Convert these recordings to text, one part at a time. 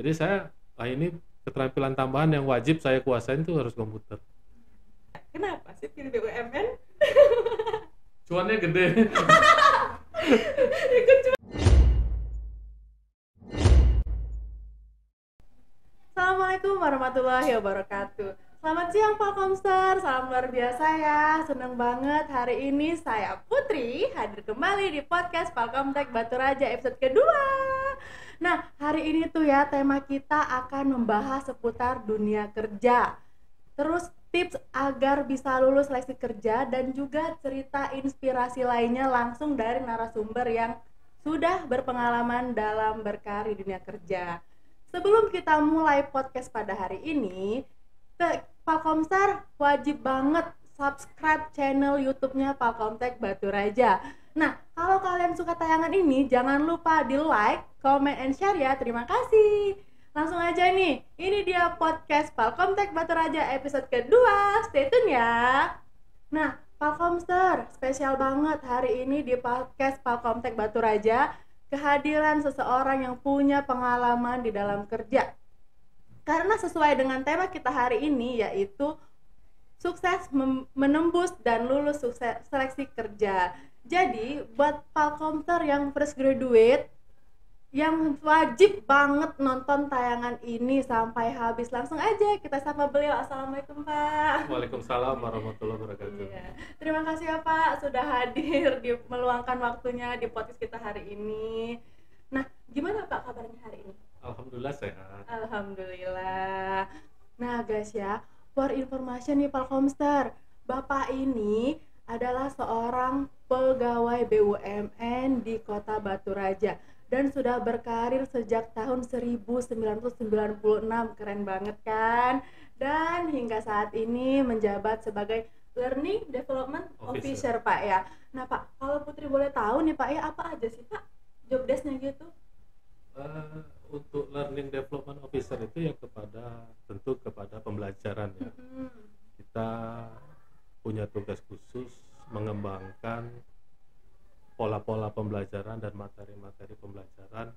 Jadi ini keterampilan tambahan yang wajib saya kuasain tuh harus komputer. Kenapa sih pilih BUMN? Cuannya gede. Assalamualaikum warahmatullahi wabarakatuh. Selamat siang Pak Komster, salam luar biasa ya. Senang banget hari ini saya Putri hadir kembali di podcast Palkomtek Batu Raja episode kedua. Nah, hari ini tuh ya tema kita akan membahas seputar dunia kerja. Terus tips agar bisa lulus seleksi kerja dan juga cerita inspirasi lainnya langsung dari narasumber yang sudah berpengalaman dalam berkarir di dunia kerja. Sebelum kita mulai podcast pada hari ini, Palkomstar wajib banget subscribe channel YouTube-nya Palkomtek Batu Raja. Nah, kalau kalian suka tayangan ini, jangan lupa di like, comment, and share ya. Terima kasih. Langsung aja nih, ini dia podcast Palkomtek Batu Raja episode kedua. Stay tune ya. Nah, Palkomster, spesial banget hari ini di podcast Palkomtek Batu Raja, kehadiran seseorang yang punya pengalaman di dalam kerja. Karena sesuai dengan tema kita hari ini, yaitu sukses menembus dan lulus sukses seleksi kerja. Jadi, buat Palkomter yang fresh graduate, yang wajib banget nonton tayangan ini sampai habis. Langsung aja kita sapa beliau. Assalamualaikum Pak. Waalaikumsalam warahmatullahi wabarakatuh. Iya. Terima kasih ya Pak sudah hadir meluangkan waktunya di podcast kita hari ini. Nah, gimana Pak kabarnya hari ini? Alhamdulillah sehat. Alhamdulillah. Nah guys ya, for information nih Palkomster, Bapak ini adalah seorang pegawai BUMN di Kota Batu Raja dan sudah berkarir sejak tahun 1996. Keren banget kan? Dan hingga saat ini menjabat sebagai Learning Development Officer Pak ya. Nah Pak, kalau Putri boleh tahu nih Pak ya, apa aja sih Pak job desk-nya gitu? Untuk Learning Development Officer itu ya tentu kepada pembelajaran ya. Kita punya tugas khusus mengembangkan pola-pola pembelajaran dan materi-materi pembelajaran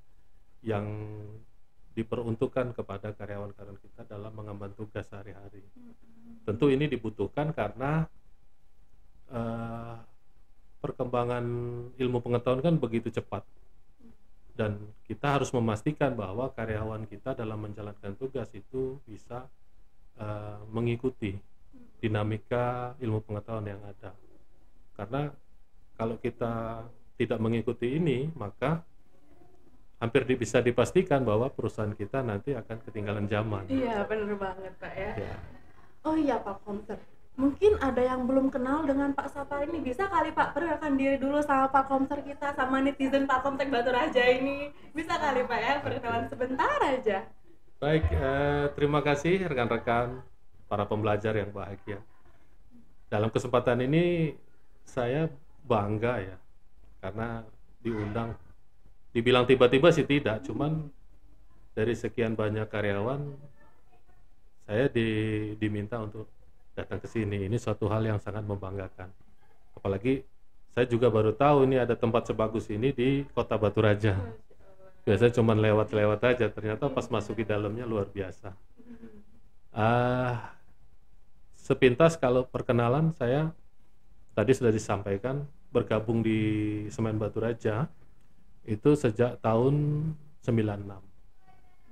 yang diperuntukkan kepada karyawan-karyawan kita dalam mengemban tugas sehari-hari. Tentu ini dibutuhkan karena perkembangan ilmu pengetahuan kan begitu cepat, dan kita harus memastikan bahwa karyawan kita dalam menjalankan tugas itu bisa mengikuti dinamika ilmu pengetahuan yang ada. Karena kalau kita tidak mengikuti ini, maka hampir bisa dipastikan bahwa perusahaan kita nanti akan ketinggalan zaman. Iya, benar banget Pak ya. Ya. Oh iya Pak Komter, mungkin ada yang belum kenal dengan Pak Sapar ini. Bisa kali Pak perkenalkan diri dulu sama Pak Komter kita, sama netizen Pak Komtek Batu Raja ini. Bisa kali Pak ya, perkenalan sebentar aja. Baik, terima kasih rekan-rekan para pembelajar yang bahagia. Dalam kesempatan ini saya bangga ya, karena diundang. Dibilang tiba-tiba sih tidak, cuman dari sekian banyak karyawan saya diminta untuk datang ke sini. Ini suatu hal yang sangat membanggakan. Apalagi saya juga baru tahu ini ada tempat sebagus ini di Kota Batu Raja. Biasanya cuma lewat-lewat aja, ternyata pas masuk di dalamnya luar biasa. Sepintas kalau perkenalan, saya tadi sudah disampaikan bergabung di Semen Batu Raja itu sejak tahun 96,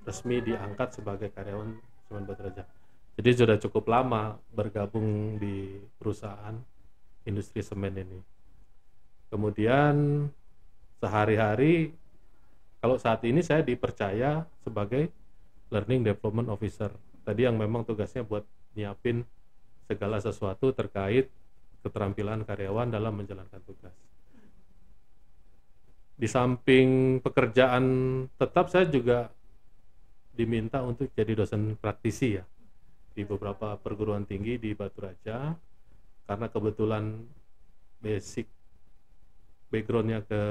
resmi diangkat sebagai karyawan Semen Batu Raja. Jadi sudah cukup lama bergabung di perusahaan industri semen ini. Kemudian sehari-hari, kalau saat ini saya dipercaya sebagai Learning Development Officer. Tadi yang memang tugasnya buat nyiapin segala sesuatu terkait keterampilan karyawan dalam menjalankan tugas. Di samping pekerjaan tetap, saya juga diminta untuk jadi dosen praktisi ya di beberapa perguruan tinggi di Batu Raja, karena kebetulan basic backgroundnya ke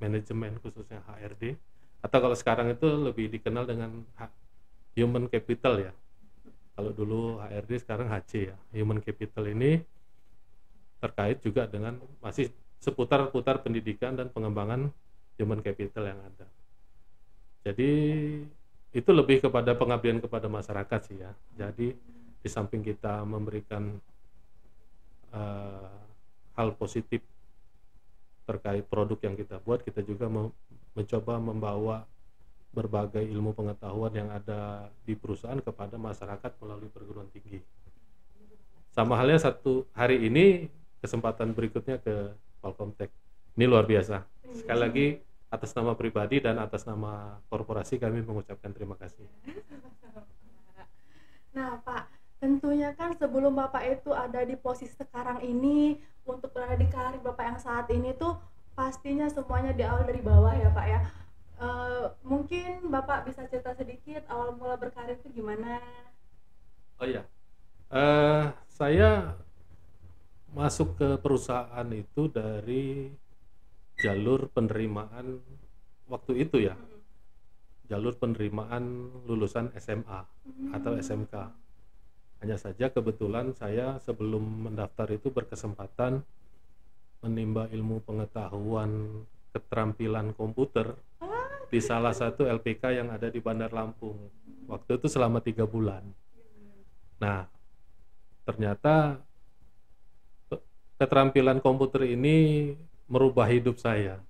manajemen, khususnya HRD, atau kalau sekarang itu lebih dikenal dengan human capital ya. Kalau dulu HRD, sekarang HC ya. Human capital ini terkait juga dengan masih seputar-putar pendidikan dan pengembangan human capital yang ada. Jadi itu lebih kepada pengabdian kepada masyarakat sih ya. Jadi di samping kita memberikan hal positif terkait produk yang kita buat, kita juga mencoba membawa berbagai ilmu pengetahuan yang ada di perusahaan kepada masyarakat melalui perguruan tinggi. Sama halnya satu hari ini kesempatan berikutnya ke Palkomtech. Ini luar biasa. Sekali lagi atas nama pribadi dan atas nama korporasi kami mengucapkan terima kasih. Nah Pak, tentunya kan sebelum Bapak itu ada di posisi sekarang ini, untuk berada di karir Bapak yang saat ini tuh pastinya semuanya di awal dari bawah ya Pak ya. Mungkin Bapak bisa cerita sedikit awal mula berkarir itu gimana? Oh iya, saya masuk ke perusahaan itu dari jalur penerimaan waktu itu ya, jalur penerimaan lulusan SMA atau SMK. Hanya saja kebetulan saya sebelum mendaftar itu berkesempatan menimba ilmu pengetahuan keterampilan komputer di salah satu LPK yang ada di Bandar Lampung. Waktu itu selama 3 bulan. Nah, ternyata keterampilan komputer ini merubah hidup saya.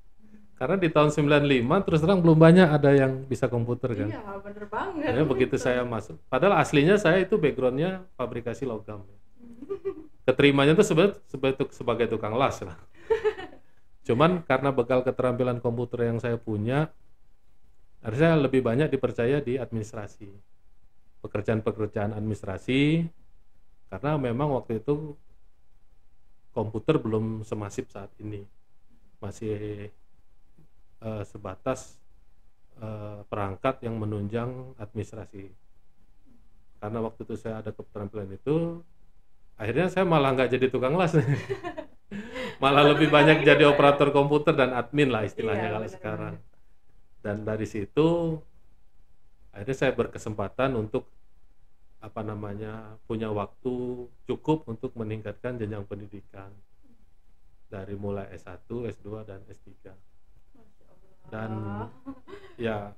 Karena di tahun 95 terus terang belum banyak ada yang bisa komputer kan. Iya, bener banget. Ya, begitu saya masuk, padahal aslinya saya itu backgroundnya fabrikasi logam. Keterimanya tuh sebagai tukang las lah. Cuman karena bekal keterampilan komputer yang saya punya, harusnya lebih banyak dipercaya di administrasi, pekerjaan-pekerjaan administrasi, karena memang waktu itu komputer belum semasif saat ini, masih sebatas perangkat yang menunjang administrasi. Karena waktu itu saya ada keterampilan itu, akhirnya saya malah nggak jadi tukang las, malah lebih banyak jadi operator komputer dan admin lah istilahnya kalau sekarang. Dan dari situ akhirnya saya berkesempatan untuk punya waktu cukup untuk meningkatkan jenjang pendidikan dari mulai S1, S2 dan S3. Dan ya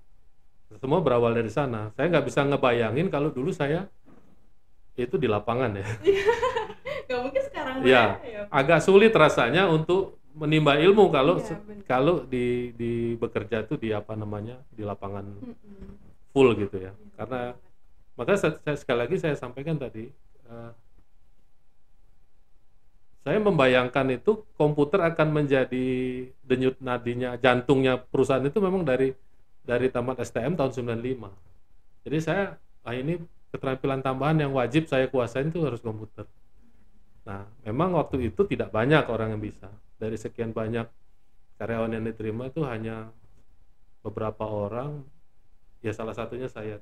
semua berawal dari sana. Saya nggak bisa ngebayangin kalau dulu saya itu di lapangan ya. Nggak mungkin sekarang Ya, agak sulit rasanya untuk menimba ilmu kalau di bekerja tuh di lapangan full gitu ya. Karena makanya saya sekali lagi saya sampaikan tadi, saya membayangkan itu komputer akan menjadi denyut nadinya, jantungnya perusahaan itu memang dari tamat STM tahun 95. Jadi saya, ini keterampilan tambahan yang wajib saya kuasain itu harus komputer. Nah, memang waktu itu tidak banyak orang yang bisa. Dari sekian banyak karyawan yang diterima itu hanya beberapa orang, ya salah satunya saya.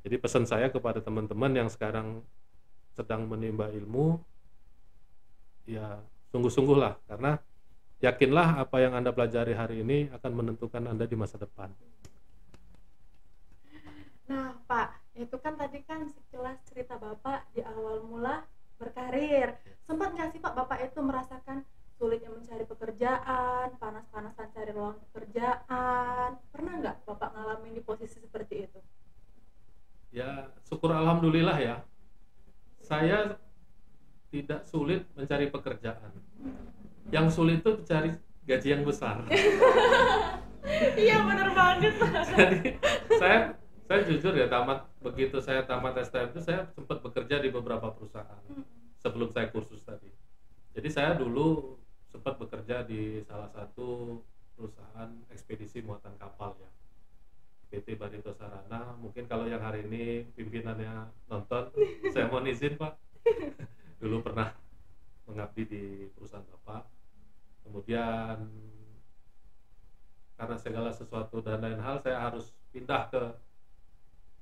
Jadi pesan saya kepada teman-teman yang sekarang sedang menimba ilmu, ya sungguh-sungguhlah, karena yakinlah apa yang Anda pelajari hari ini akan menentukan Anda di masa depan. Nah Pak, itu kan tadi kan sekilas cerita Bapak di awal mula berkarir. Sempat nggak sih Pak Bapak itu merasakan sulitnya mencari pekerjaan, panas-panasan cari ruang pekerjaan? Pernah nggak Bapak ngalamin di posisi seperti itu? Ya syukur alhamdulillah ya, saya tidak sulit mencari pekerjaan. Yang sulit itu cari gaji yang besar. Iya benar banget. Jadi saya jujur ya, begitu saya tamat STM itu saya sempat bekerja di beberapa perusahaan sebelum saya kursus tadi. Jadi saya dulu sempat bekerja di salah satu perusahaan ekspedisi muatan kapal ya, PT Barito Sarana. Mungkin kalau yang hari ini pimpinannya nonton, saya mohon izin Pak. Dulu pernah mengabdi di perusahaan Bapak. Kemudian karena segala sesuatu dan lain hal, saya harus pindah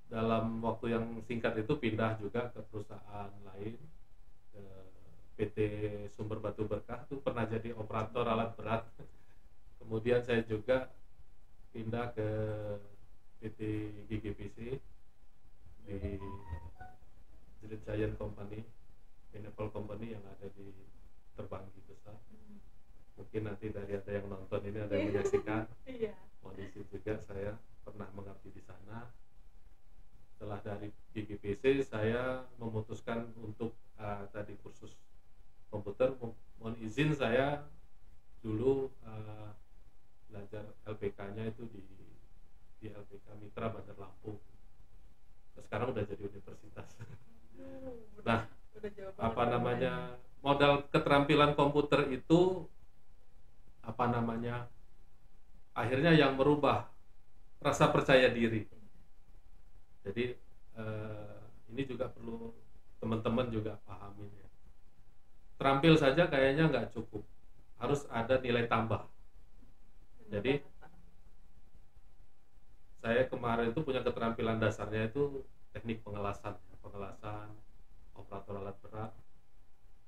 dalam waktu yang singkat itu pindah juga ke perusahaan lain, ke PT Sumber Batu Berkah, itu pernah jadi operator alat berat. Kemudian saya juga pindah ke PT GGPC di Great Giant Company, Pinnacle Company yang ada di Terbanggi besar. Mungkin nanti dari ada yang nonton ini, ada yang menyaksikan. Mohon izin juga saya pernah mengabdi di sana. Setelah dari GGPC saya memutuskan untuk tadi kursus komputer. Mohon izin, saya dulu belajar LPK-nya itu di LPK Mitra Bandar Lampung. Sekarang udah jadi universitas. Nah, Udah jauh banget apa ya. namanya, modal keterampilan komputer itu apa namanya, akhirnya yang merubah rasa percaya diri. Jadi ini juga perlu teman-teman juga pahamin ya. Terampil saja kayaknya nggak cukup, harus ada nilai tambah. Jadi saya kemarin itu punya keterampilan dasarnya itu teknik pengelasan operator alat berat,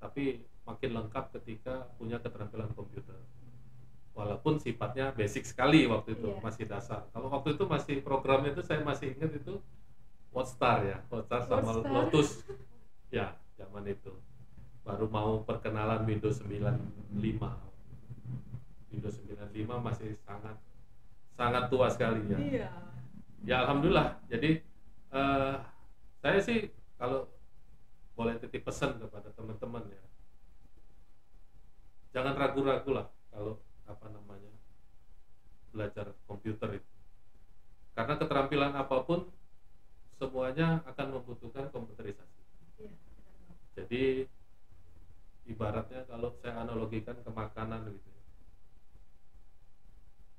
tapi makin lengkap ketika punya keterampilan komputer. Walaupun sifatnya basic sekali waktu itu, masih dasar. Kalau waktu itu masih programnya itu saya masih ingat itu WordStar sama Lotus ya, zaman itu baru mau perkenalan Windows 95. Windows 95 masih sangat tua sekali ya. Iya. Ya alhamdulillah. Jadi saya sih kalau boleh titip pesan kepada teman-teman ya, jangan ragu-ragu lah kalau belajar komputer itu, karena keterampilan apapun semuanya akan membutuhkan komputerisasi. Iya. Jadi ibaratnya kalau saya analogikan ke makanan gitu ya,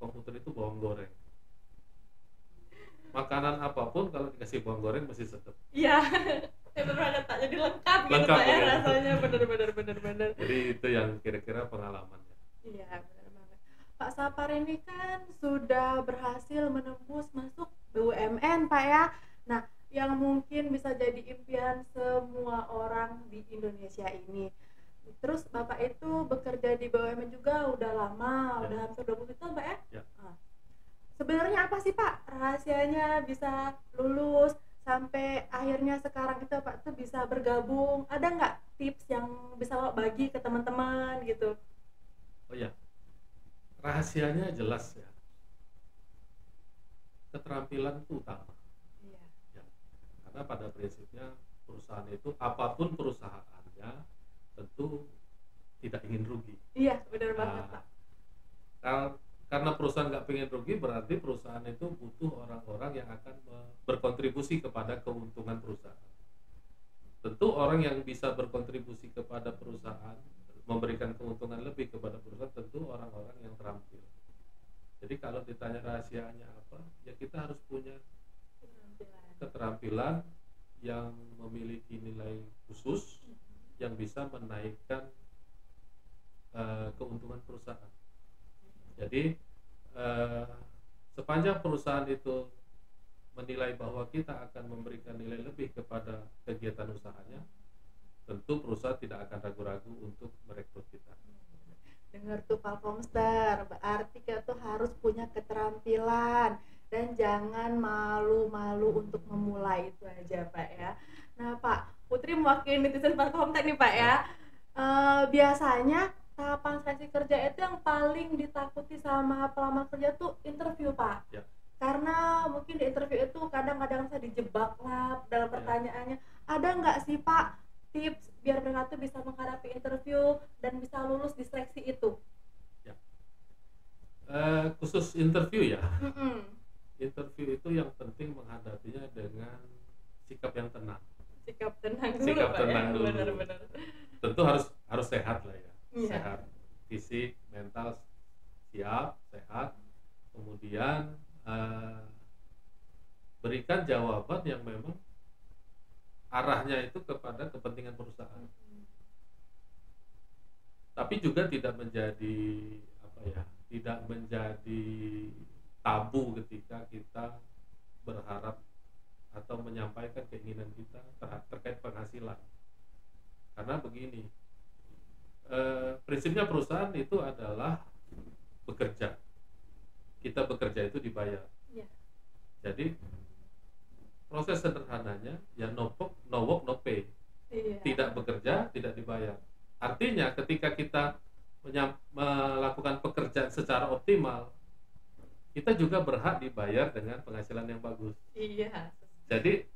komputer itu bawang goreng. Makanan apapun kalau dikasih bawang goreng mesti sedap. Iya. Bener banget Pak, jadi lengkap gitu Lengkap, Pak ya, ya. rasanya bener. Jadi itu yang kira-kira pengalamannya. Iya, benar banget. Pak Sapar ini kan sudah berhasil menembus masuk BUMN Pak ya. Nah, yang mungkin bisa jadi impian semua orang di Indonesia ini. Terus Bapak itu bekerja di BUMN juga udah lama, udah hampir 20 tahun Pak ya? Ya. Nah, sebenarnya apa sih Pak rahasianya bisa lulus sampai akhirnya sekarang itu Pak tuh bisa bergabung? Ada nggak tips yang bisa Bapak bagi ke teman-teman gitu? Oh ya, rahasianya jelas ya. Keterampilan itu utama. Iya. Ya. Karena pada prinsipnya perusahaan itu apapun perusahaannya tentu tidak ingin rugi. Iya, benar banget Pak. Karena perusahaan nggak pengen rugi, berarti perusahaan itu butuh orang-orang yang akan berkontribusi kepada keuntungan perusahaan. Tentu orang yang bisa berkontribusi kepada perusahaan, memberikan keuntungan lebih kepada perusahaan, tentu orang-orang yang terampil. Jadi kalau ditanya rahasianya apa, ya kita harus punya keterampilan yang memiliki nilai khusus yang bisa menaikkan keuntungan perusahaan. Jadi sepanjang perusahaan itu menilai bahwa kita akan memberikan nilai lebih kepada kegiatan usahanya, tentu perusahaan tidak akan ragu-ragu untuk merekrut kita. Dengar tuh Pak Komster, berarti kita tuh harus punya keterampilan dan jangan malu-malu untuk memulai, itu aja Pak ya. Nah Pak, Putri mewakili netizen Pak Komtek nih Pak ya. Biasanya tahapan seleksi kerja itu yang paling ditakuti sama pelamar kerja tuh interview Pak. Ya. Karena mungkin di interview itu kadang-kadang saya dijebak lah dalam pertanyaannya. Ada nggak sih Pak tips biar mereka tuh bisa menghadapi interview dan bisa lulus di seleksi itu? Ya. Khusus interview ya. Interview itu yang penting menghadapinya dengan sikap yang tenang. Sikap tenang dulu Sikap Pak tenang ya. dulu. Benar-benar. Tentu harus sehat lah ya. Iya. Sehat fisik, mental siap, sehat. Kemudian berikan jawaban yang memang arahnya itu kepada kepentingan perusahaan. Tapi juga tidak menjadi tabu ketika kita berharap atau menyampaikan keinginan kita terkait penghasilan. Karena begini, prinsipnya perusahaan itu adalah bekerja. Kita bekerja itu dibayar. Iya. Jadi proses sederhananya ya no work no pay. Iya. Tidak bekerja tidak dibayar. Artinya ketika kita melakukan pekerjaan secara optimal, kita juga berhak dibayar dengan penghasilan yang bagus. Iya. Jadi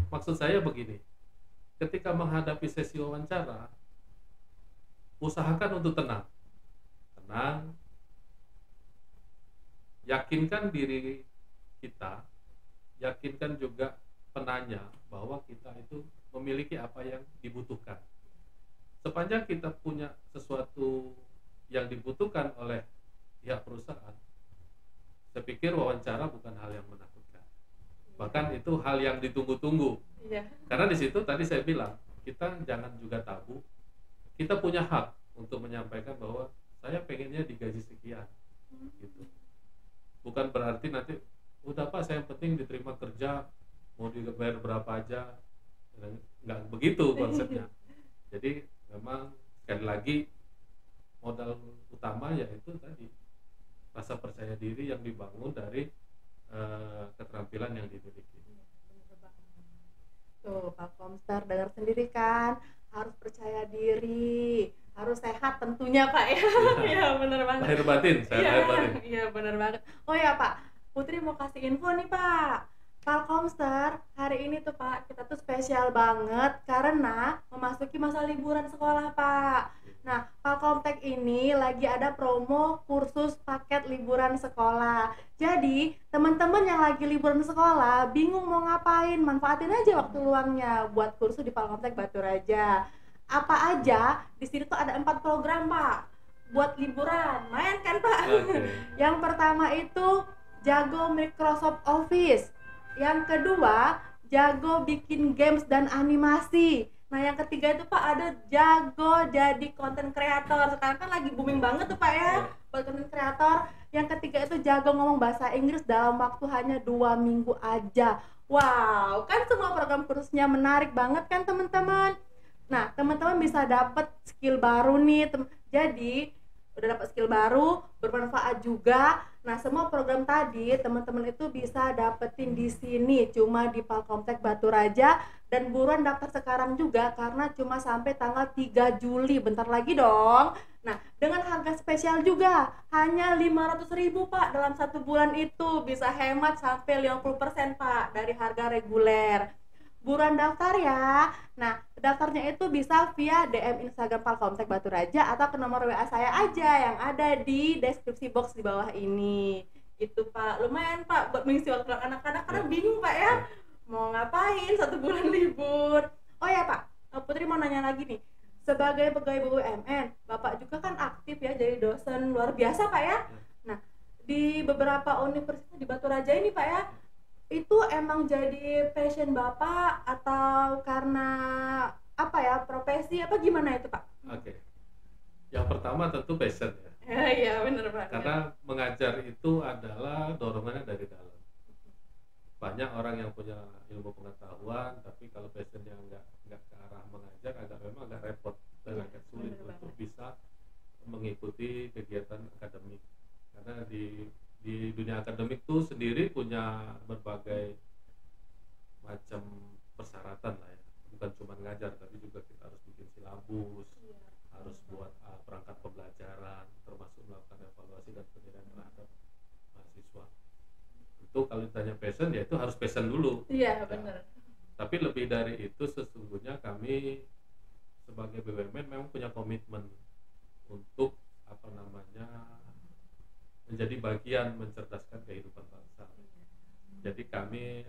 maksud saya begini, ketika menghadapi sesi wawancara, usahakan untuk tenang, yakinkan diri kita, yakinkan juga penanya bahwa kita itu memiliki apa yang dibutuhkan. Sepanjang kita punya sesuatu yang dibutuhkan oleh pihak perusahaan, saya pikir wawancara bukan hal yang menakutkan. Bahkan itu hal yang ditunggu-tunggu. Iya. Karena di situ tadi saya bilang, kita jangan juga tabu. Kita punya hak untuk menyampaikan bahwa saya pengennya digaji sekian. Gitu. Bukan berarti nanti udah Pak, saya yang penting diterima kerja, mau dibayar berapa aja. Nggak begitu konsepnya. Jadi memang sekali lagi modal utama yaitu tadi rasa percaya diri yang dibangun dari keterampilan yang dimiliki. Tuh Pak Komster dengar sendiri kan, harus percaya diri, harus sehat tentunya Pak ya. Iya bener banget. Lahir batin, saya lahir batin. Iya bener banget. Oh ya Pak, Putri mau kasih info nih Pak. Pak Komster, hari ini tuh Pak, kita tuh spesial banget karena memasuki masa liburan sekolah Pak. Nah, Palkomtek ini lagi ada promo kursus paket liburan sekolah. Jadi, teman-teman yang lagi liburan sekolah, bingung mau ngapain, manfaatin aja waktu luangnya buat kursus di Palkomtek Batu Raja. Apa aja? Di sini tuh ada 4 program Pak, buat liburan. Main kan Pak? Okay. Yang pertama itu jago Microsoft Office. Yang kedua, jago bikin games dan animasi. Nah, yang ketiga itu Pak ada jago jadi content creator. Sekarang kan lagi booming banget tuh Pak ya, buat content creator. Yang ketiga itu jago ngomong bahasa Inggris dalam waktu hanya 2 minggu aja. Wow, kan semua program kursusnya menarik banget kan teman-teman. Nah, teman-teman bisa dapat skill baru nih. Jadi, udah dapat skill baru, bermanfaat juga. Nah, semua program tadi teman-teman itu bisa dapetin di sini cuma di Palkomtek Batu Raja, dan buruan daftar sekarang juga karena cuma sampai tanggal 3 Juli, bentar lagi dong. Nah, dengan harga spesial juga, hanya 500.000 Pak, dalam 1 bulan itu bisa hemat sampai 50% Pak dari harga reguler. Buruan daftar ya. Nah, daftarnya itu bisa via DM Instagram Palkomtek Batu Raja atau ke nomor WA saya aja yang ada di deskripsi box di bawah ini. Gitu Pak, lumayan Pak buat mengisi waktu anak-anak karena bingung Pak ya, mau ngapain 1 bulan libur. Oh ya Pak, Putri mau nanya lagi nih. Sebagai pegawai BUMN, Bapak juga kan aktif ya jadi dosen luar biasa Pak ya. Nah, di beberapa universitas di Batu Raja ini Pak ya, itu emang jadi passion Bapak atau karena apa ya, profesi apa gimana itu Pak? Oke. Yang pertama tentu passion ya. Iya benar Pak. Karena mengajar itu adalah dorongannya dari dalam. Banyak orang yang punya ilmu pengetahuan, tapi kalau passionnya nggak ke arah mengajar, memang agak repot dan agak sulit untuk bisa mengikuti kegiatan akademik. Karena di dunia akademik tuh sendiri punya berbagai macam persyaratan lah ya, bukan cuma ngajar tapi juga kita harus bikin silabus, harus buat perangkat pembelajaran, termasuk melakukan evaluasi dan penilaian terhadap mahasiswa. Itu kalau ditanya passion ya itu harus passion dulu. Iya benar. Tapi lebih dari itu sesungguhnya kami sebagai BUMN memang punya komitmen untuk menjadi bagian mencerdaskan kehidupan bangsa. Jadi kami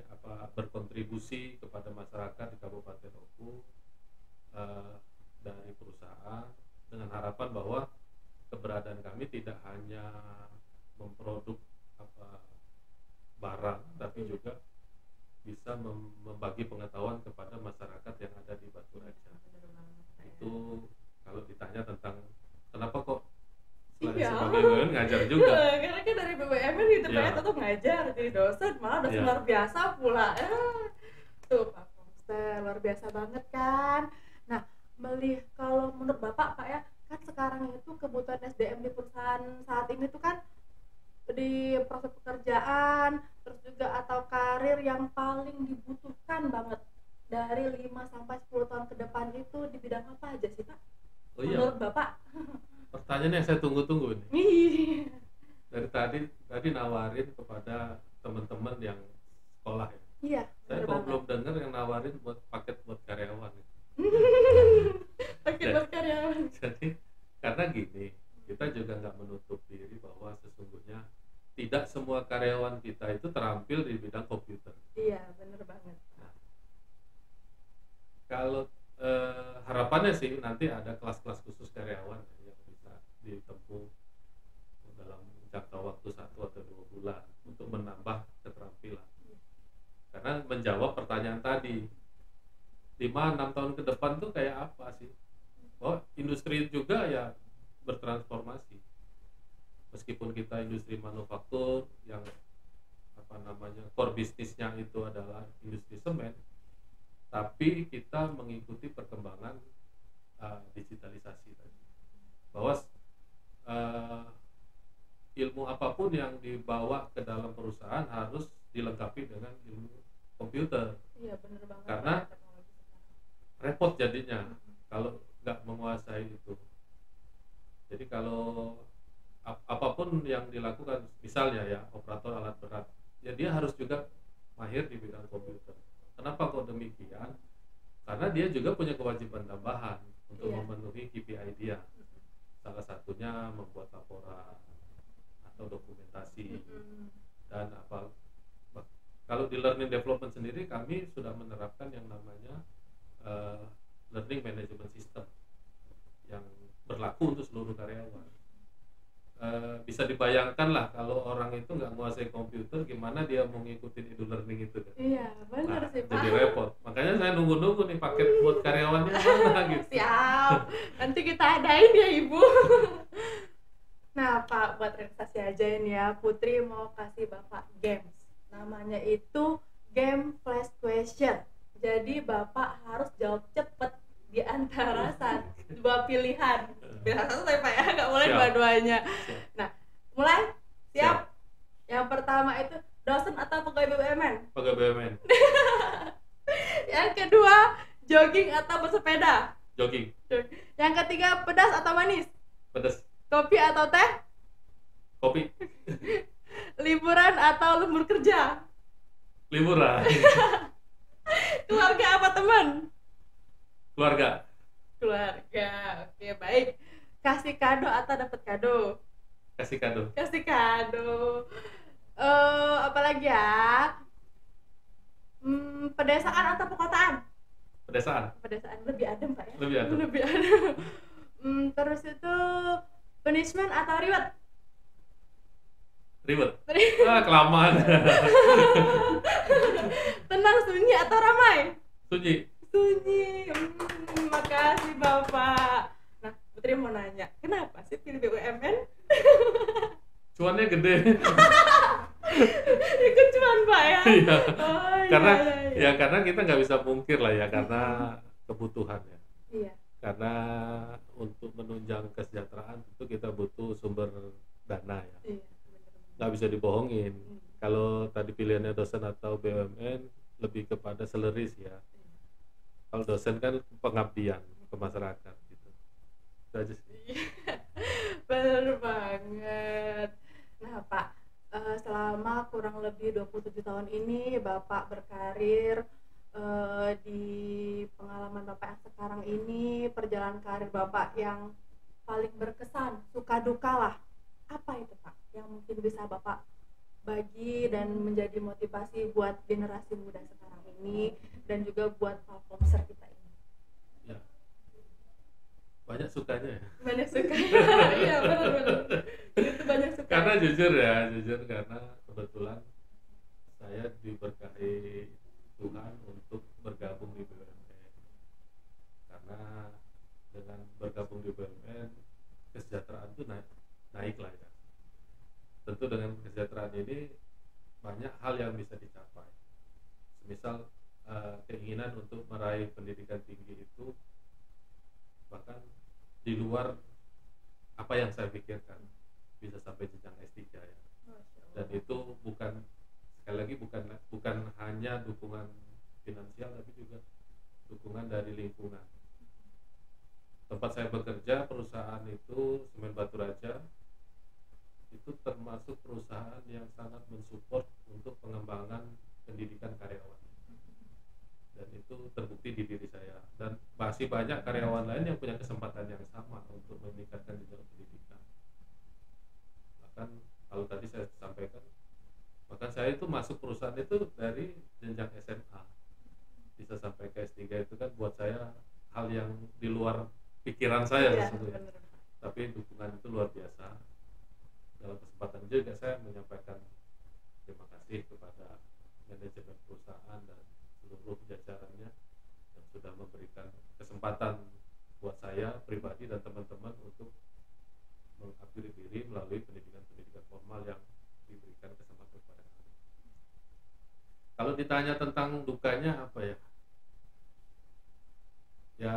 berkontribusi kepada masyarakat di Kabupaten Oku dari perusahaan dengan harapan bahwa keberadaan kami tidak hanya memproduk barang, tapi juga bisa membagi pengetahuan kepada masyarakat yang ada di Batu Raja. Itu kalau ditanya tentang kenapa kok sebagai BUMN ngajar juga. Karena kan dari BUMN gitu Pak ya, tetap ngajar jadi dosen, malah dosen luar biasa pula. Tuh Pak Komster luar biasa banget kan. Nah, kalau menurut Bapak Pak ya, kan sekarang itu kebutuhan SDM di perusahaan saat ini tuh kan di proses pekerjaan, terus juga atau karir yang paling dibutuhkan banget dari 5-10 tahun ke depan itu di bidang apa aja sih Pak? Oh iya. Menurut Bapak? Pertanyaan yang saya tunggu-tunggu nih. Dari tadi nawarin Saya bener kok banget. belum dengar yang nawarin buat paket buat karyawan. Paket Dan- buat karyawan. Jadi karena gini, kita juga nggak menutup diri bahwa sesungguhnya tidak semua karyawan kita itu terampil di bidang komputer. Iya, bener banget. Nah, kalau harapannya sih nanti ada kelas-kelas khusus karyawan yang bisa ditempuh dalam jangka waktu 1 atau 2 bulan untuk menambah keterampilan. Karena menjawab pertanyaan tadi, 5-6 tahun ke depan tuh kayak apa sih? Bahwa industri juga ya bertransformasi. Meskipun kita industri manufaktur yang core bisnisnya itu adalah industri semen, tapi kita mengikuti perkembangan digitalisasi tadi. Bahwa ilmu apapun yang dibawa ke dalam perusahaan harus dilengkapi dengan ilmu komputer. Iya, bener banget. Karena Pak, teknologi sekarang. repot jadinya kalau nggak menguasai itu. Jadi kalau apapun yang dilakukan, misalnya ya operator alat berat, ya dia harus juga mahir di bidang komputer. Kenapa kok demikian? Karena dia juga punya kewajiban tambahan untuk memenuhi KPI dia. Salah satunya membuat laporan atau dokumentasi dan apa. Kalau di learning development sendiri kami sudah menerapkan yang namanya learning management system yang berlaku untuk seluruh karyawan. Bisa dibayangkan lah kalau orang itu nggak menguasai komputer, gimana dia mau ngikutin e-learning itu kan? Iya, bener Nah, sih Pak. jadi repot. Makanya saya nunggu-nunggu nih paket buat karyawannya mana gitu. Siap, nanti kita adain ya Ibu. Nah Pak, buat relaksasi aja ini ya, Putri mau kasih Bapak games. Namanya itu game flash question. Jadi Bapak harus jawab cepet di antara dua pilihan. Pilihan satu saya Pak ya, nggak boleh Siap. dua-duanya. Siap. Nah, mulai? Siap? Siap. Yang pertama itu dosen atau pegawai BUMN? Pegawai BUMN, Yang kedua, jogging atau bersepeda? jogging, Yang ketiga, pedas atau manis? pedas, Kopi atau teh? kopi, Liburan atau lembur kerja? liburan, Keluarga apa teman? keluarga, Keluarga. Oke, baik. Kasih kado atau dapat kado? kasih kado, Kasih kado. Apalagi ya? Pedesaan atau perkotaan? pedesaan, Pedesaan lebih adem Pak ya? lebih adem, Lebih adem. Terus itu punishment atau reward? ribet, kelamaan, Tenang, sunyi atau ramai? sunyi, Sunyi. Makasih Bapak. Nah, Putri mau nanya, kenapa sih pilih BUMN? cuannya gede. Ikut cuan Pak ya? Iya. Oh, iya, Karena iya. ya karena kita nggak bisa pungkir lah ya, karena kebutuhan ya. Iya. Karena untuk menunjang kesejahteraan tentu kita butuh sumber dana ya. Iya, benar-benar. Nggak bisa dibohongin. Kalau tadi pilihannya dosen atau BUMN, lebih kepada salaries ya. Kalau dosen kan pengabdian ke masyarakat gitu. Itu aja sih. Bener banget. Nah Pak, selama kurang lebih 27 tahun ini Bapak berkarir, di pengalaman Bapak yang sekarang ini, perjalanan karir Bapak yang paling berkesan, suka duka lah, apa itu Pak yang mungkin bisa Bapak bagi dan menjadi motivasi buat generasi muda sekarang ini dan juga buat Palkomser kita ini? Ya. Banyak sukanya ya. Banyak suka. Iya, benar-benar. Itu banyak suka. Karena jujur karena kebetulan saya diberkahi Tuhan untuk bergabung di BUMN. Karena dengan bergabung di BUMN, kesejahteraan itu naik lah ya. Tentu dengan kesejahteraan ini banyak hal yang bisa dicapai. Misal keinginan untuk meraih pendidikan tinggi itu bahkan di luar apa yang saya pikirkan, bisa sampai jenjang S3 ya. Dan itu bukan, sekali lagi bukan hanya dukungan finansial, tapi juga dukungan dari lingkungan. Tempat saya bekerja, perusahaan itu Semen Batu Raja, itu termasuk perusahaan yang sangat mensupport untuk pengembangan pendidikan karyawan. itu terbukti di diri saya, dan masih banyak karyawan lain yang punya kesempatan yang sama untuk meningkatkan jenjang pendidikan. Bahkan kalau tadi saya sampaikan, bahkan saya itu masuk perusahaan itu dari jenjang SMA bisa sampai ke S3, itu kan buat saya hal yang di luar pikiran saya Iya, sesungguhnya. bener. Tapi dukungan itu luar biasa. Dalam kesempatan juga saya menyampaikan terima kasih kepada manajemen perusahaan dan seluruh jajarannya yang sudah memberikan kesempatan buat saya pribadi dan teman-teman untuk mengupgrade diri melalui pendidikan formal yang diberikan kesempatan kepada kami. Kalau ditanya tentang dukanya apa ya? Ya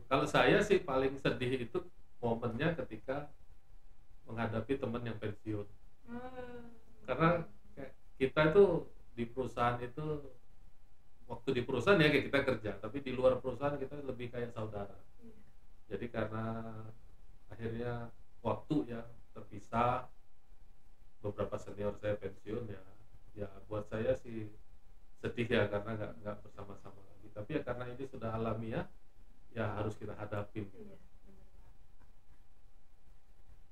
kalau saya sih paling sedih itu momennya ketika menghadapi teman yang pensiun. Karena kita itu di perusahaan itu, waktu di perusahaan ya kayak kita kerja, tapi di luar perusahaan kita lebih kayak saudara. Jadi karena akhirnya waktu ya terpisah, beberapa senior saya pensiun, ya buat saya sih sedih ya, karena nggak bersama-sama lagi. Tapi ya karena ini sudah alamiah, ya harus kita hadapin.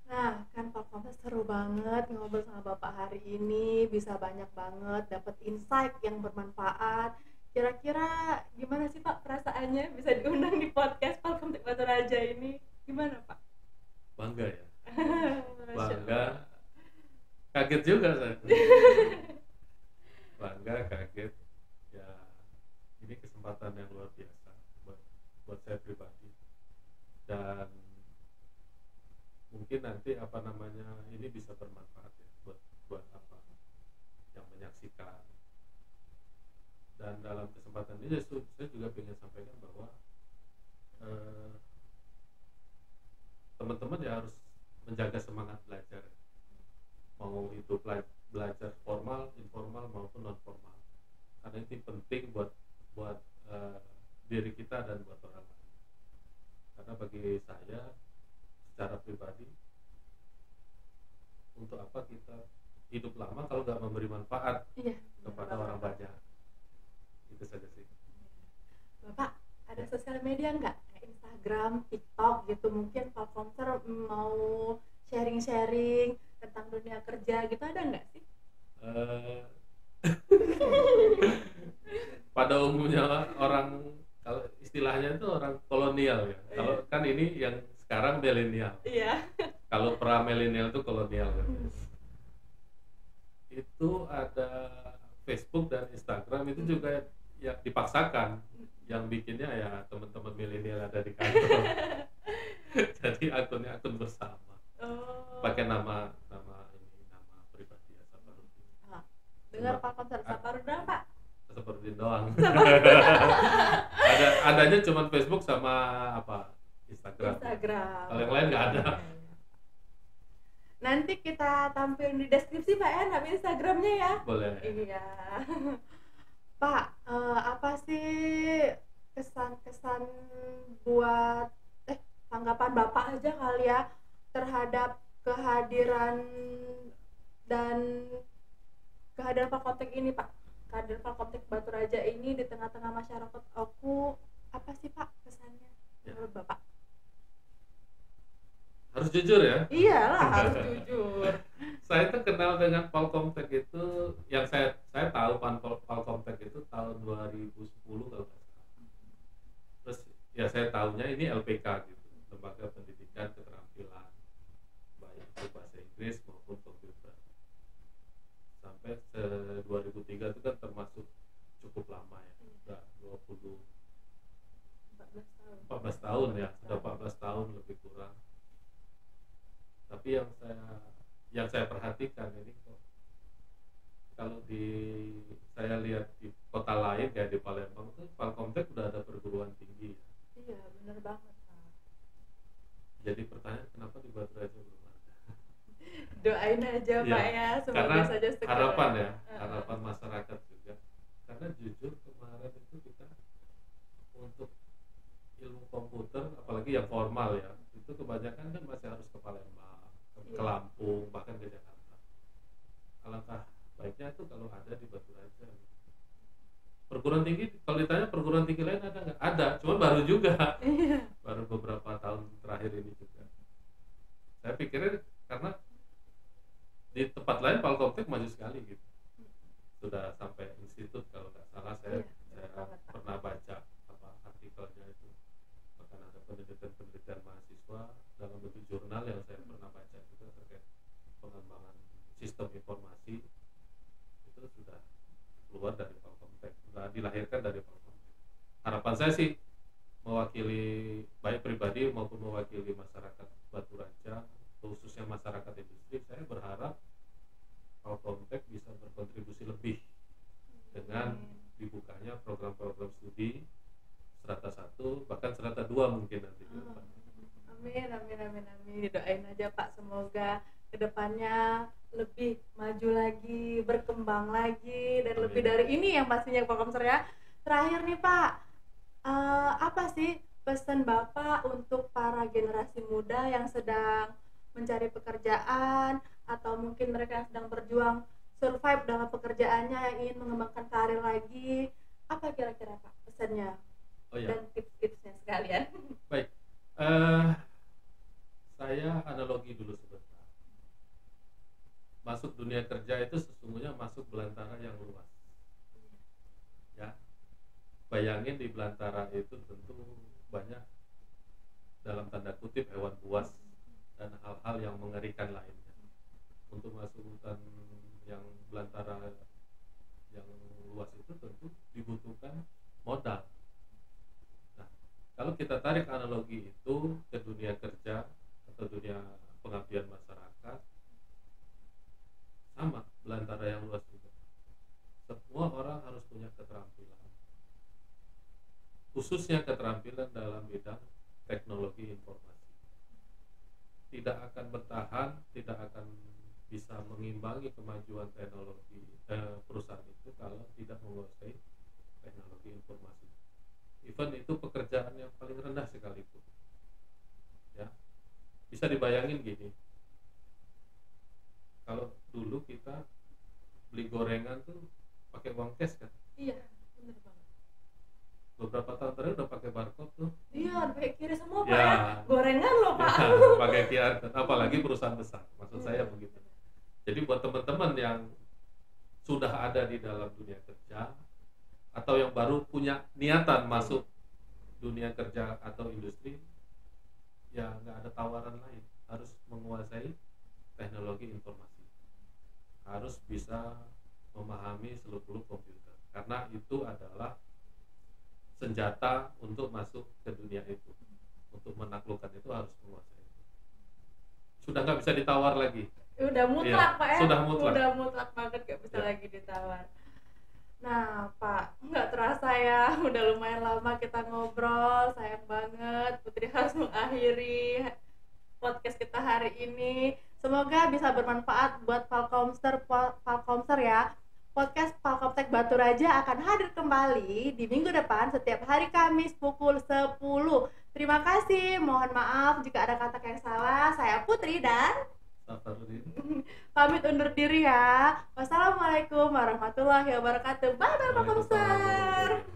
Nah, kan Pak Kompas seru banget ngobrol sama Bapak hari ini, bisa banyak banget dapat insight yang bermanfaat. Kira-kira gimana sih Pak perasaannya bisa diundang di podcast Pak Komtek Batu Raja ini? Gimana Pak? Bangga ya. Bangga. Kaget juga saya. Bangga, kaget. Ya, ini kesempatan yang luar biasa buat saya pribadi. Dan mungkin nanti ini bisa bermanfaat ya buat apa yang menyaksikan. Dan dalam kesempatan ini saya juga ingin sampaikan bahwa teman-teman ya harus menjaga semangat belajar, mau itu belajar formal, informal maupun non formal, karena ini penting buat diri kita dan buat orang lain. Karena bagi saya secara pribadi, untuk apa kita hidup lama kalau nggak memberi manfaat kepada orang banyak? Itu saja sih. Bapak ada sosial media nggak? Instagram, TikTok gitu, mungkin Pak Komser mau sharing-sharing tentang dunia kerja gitu, ada nggak sih? Pada umumnya orang, kalau istilahnya itu orang kolonial ya. Kalau kan ini yang sekarang milenial. Iya. Kalau pra milenial itu kolonial kan. Itu ada Facebook dan Instagram, itu juga ya dipaksakan. Yang bikinnya ya teman-teman milenial ada di kantor. Jadi akunnya akun bersama. Pakai nama pribadi ya, Saparudin. Dengar Pak Komser Saparudin Pak? Saparudin doang. Adanya cuma Facebook sama Instagram. Kalau yang lain nggak ada. Nanti kita tampilin di deskripsi Pak ya, nama Instagramnya ya. Boleh. Iya. Pak, apa sih kesan-kesan buat tanggapan Bapak aja kali ya terhadap kehadiran Pak Komtek ini Pak, kehadiran Pak Komtek Batu Raja ini di tengah-tengah masyarakat aku, apa sih Pak kesannya menurut Bapak? Harus jujur ya? Iyalah, harus jujur. Saya tuh kenal dengan Pak Komtek itu, yang saya tahu Pak Komtek itu tahun 2010 kalau nggak salah. Terus ya saya tahunya ini LPK gitu, Lembaga Pendidikan Keterampilan, baik itu bahasa Inggris maupun komputer. Sampai 2003 itu kan termasuk cukup lama ya, sudah 14 tahun ya, sudah 14 tahun lebih kurang. Tapi yang saya perhatikan ini kok, kalau saya lihat di kota lain kayak di Palembang tuh Pak Komtek udah ada perguruan tinggi ya. Iya, benar banget Pak. Jadi pertanyaan, kenapa di Batu Raja belum ada? Doain aja Pak ya, semoga saja segera. Harapan ya, harapan masyarakat juga. Karena jujur kemarin itu kita untuk ilmu komputer, apalagi yang formal ya, itu kebanyakan kan masih harus ke Palembang, ke Lampung, bahkan ke Jakarta. Alangkah baiknya tuh kalau ada di Batu Raja. perguruan tinggi, kalau ditanya perguruan tinggi lain ada nggak? Ada, cuma baru juga. Iya. Baru beberapa tahun terakhir ini juga. Saya pikirnya karena di tempat lain Palkomtek maju sekali gitu. Sudah sampai institut kalau nggak salah, saya pernah baca artikelnya itu. Bahkan ada penelitian mahasiswa dalam bentuk jurnal yang saya pernah baca juga terkait pengembangan sistem informasi itu sudah keluar dari Palkomtek, sudah dilahirkan dari Palkomtek. Harapan saya sih mewakili baik pribadi maupun mewakili masyarakat Batu Raja, khususnya masyarakat industri, saya berharap Palkomtek bisa berkontribusi lebih dengan dibukanya program-program studi strata 1 bahkan strata 2 mungkin nanti ke depan. Amin. Didoain aja Pak, semoga kedepannya lebih maju lagi, berkembang lagi, dan lebih dari ini yang pastinya Pak Komser ya. Terakhir nih Pak, apa sih pesan Bapak untuk para generasi muda yang sedang mencari pekerjaan atau mungkin mereka yang sedang berjuang survive dalam pekerjaannya, yang ingin mengembangkan karir lagi? Apa kira-kira Pak pesannya? Dan tips-tipsnya sekalian. Baik, saya analogi dulu sebentar. Masuk dunia kerja itu sesungguhnya masuk belantara yang luas. Ya, bayangin di belantara itu tentu banyak dalam tanda kutip hewan buas dan hal-hal yang mengerikan lainnya. Untuk masuk hutan yang belantara yang luas itu tentu dibutuhkan modal. Nah, kalau kita tarik analogi itu ke dunia kerja atau dunia pengabdian masyarakat, sama belantara yang luas juga. Semua orang harus punya keterampilan, khususnya keterampilan dalam bidang teknologi informasi. Tidak akan bertahan, tidak akan bisa mengimbangi kemajuan teknologi perusahaan itu kalau tidak menguasai teknologi informasi. Even itu pekerjaan yang paling rendah sekalipun. Ya, bisa dibayangin gini. Kalau dulu kita beli gorengan tuh pakai uang cash kan? Iya, benar banget. Beberapa tahun terakhir udah pakai barcode tuh. Iya, pakai QR semua Pak Ya. ya. Gorengan loh Pak. Ya, pakai QR, apalagi perusahaan besar. Maksud saya begitu. Jadi buat teman-teman yang sudah ada di dalam dunia kerja atau yang baru punya niatan masuk dunia kerja atau industri, ya nggak ada tawaran lain, harus menguasai teknologi informasi, harus bisa memahami seluk-beluk komputer, karena itu adalah senjata untuk masuk ke dunia itu. Untuk menaklukkan itu harus menguasai itu. Sudah nggak bisa ditawar lagi. Udah mutlak Pak ya. Sudah mutlak banget, gak bisa lagi ditawar. Nah Pak, nggak terasa ya, udah lumayan lama kita ngobrol. Sayang banget Putri harus mengakhiri podcast kita hari ini. Semoga bisa bermanfaat buat Palkomster ya. Podcast Palkomtek Batu Raja akan hadir kembali di minggu depan setiap hari Kamis pukul 10. Terima kasih, mohon maaf jika ada kata yang salah. Saya Putri dan pamit undur diri ya. Wassalamualaikum warahmatullahi wabarakatuh. Bye bye Pak Komster.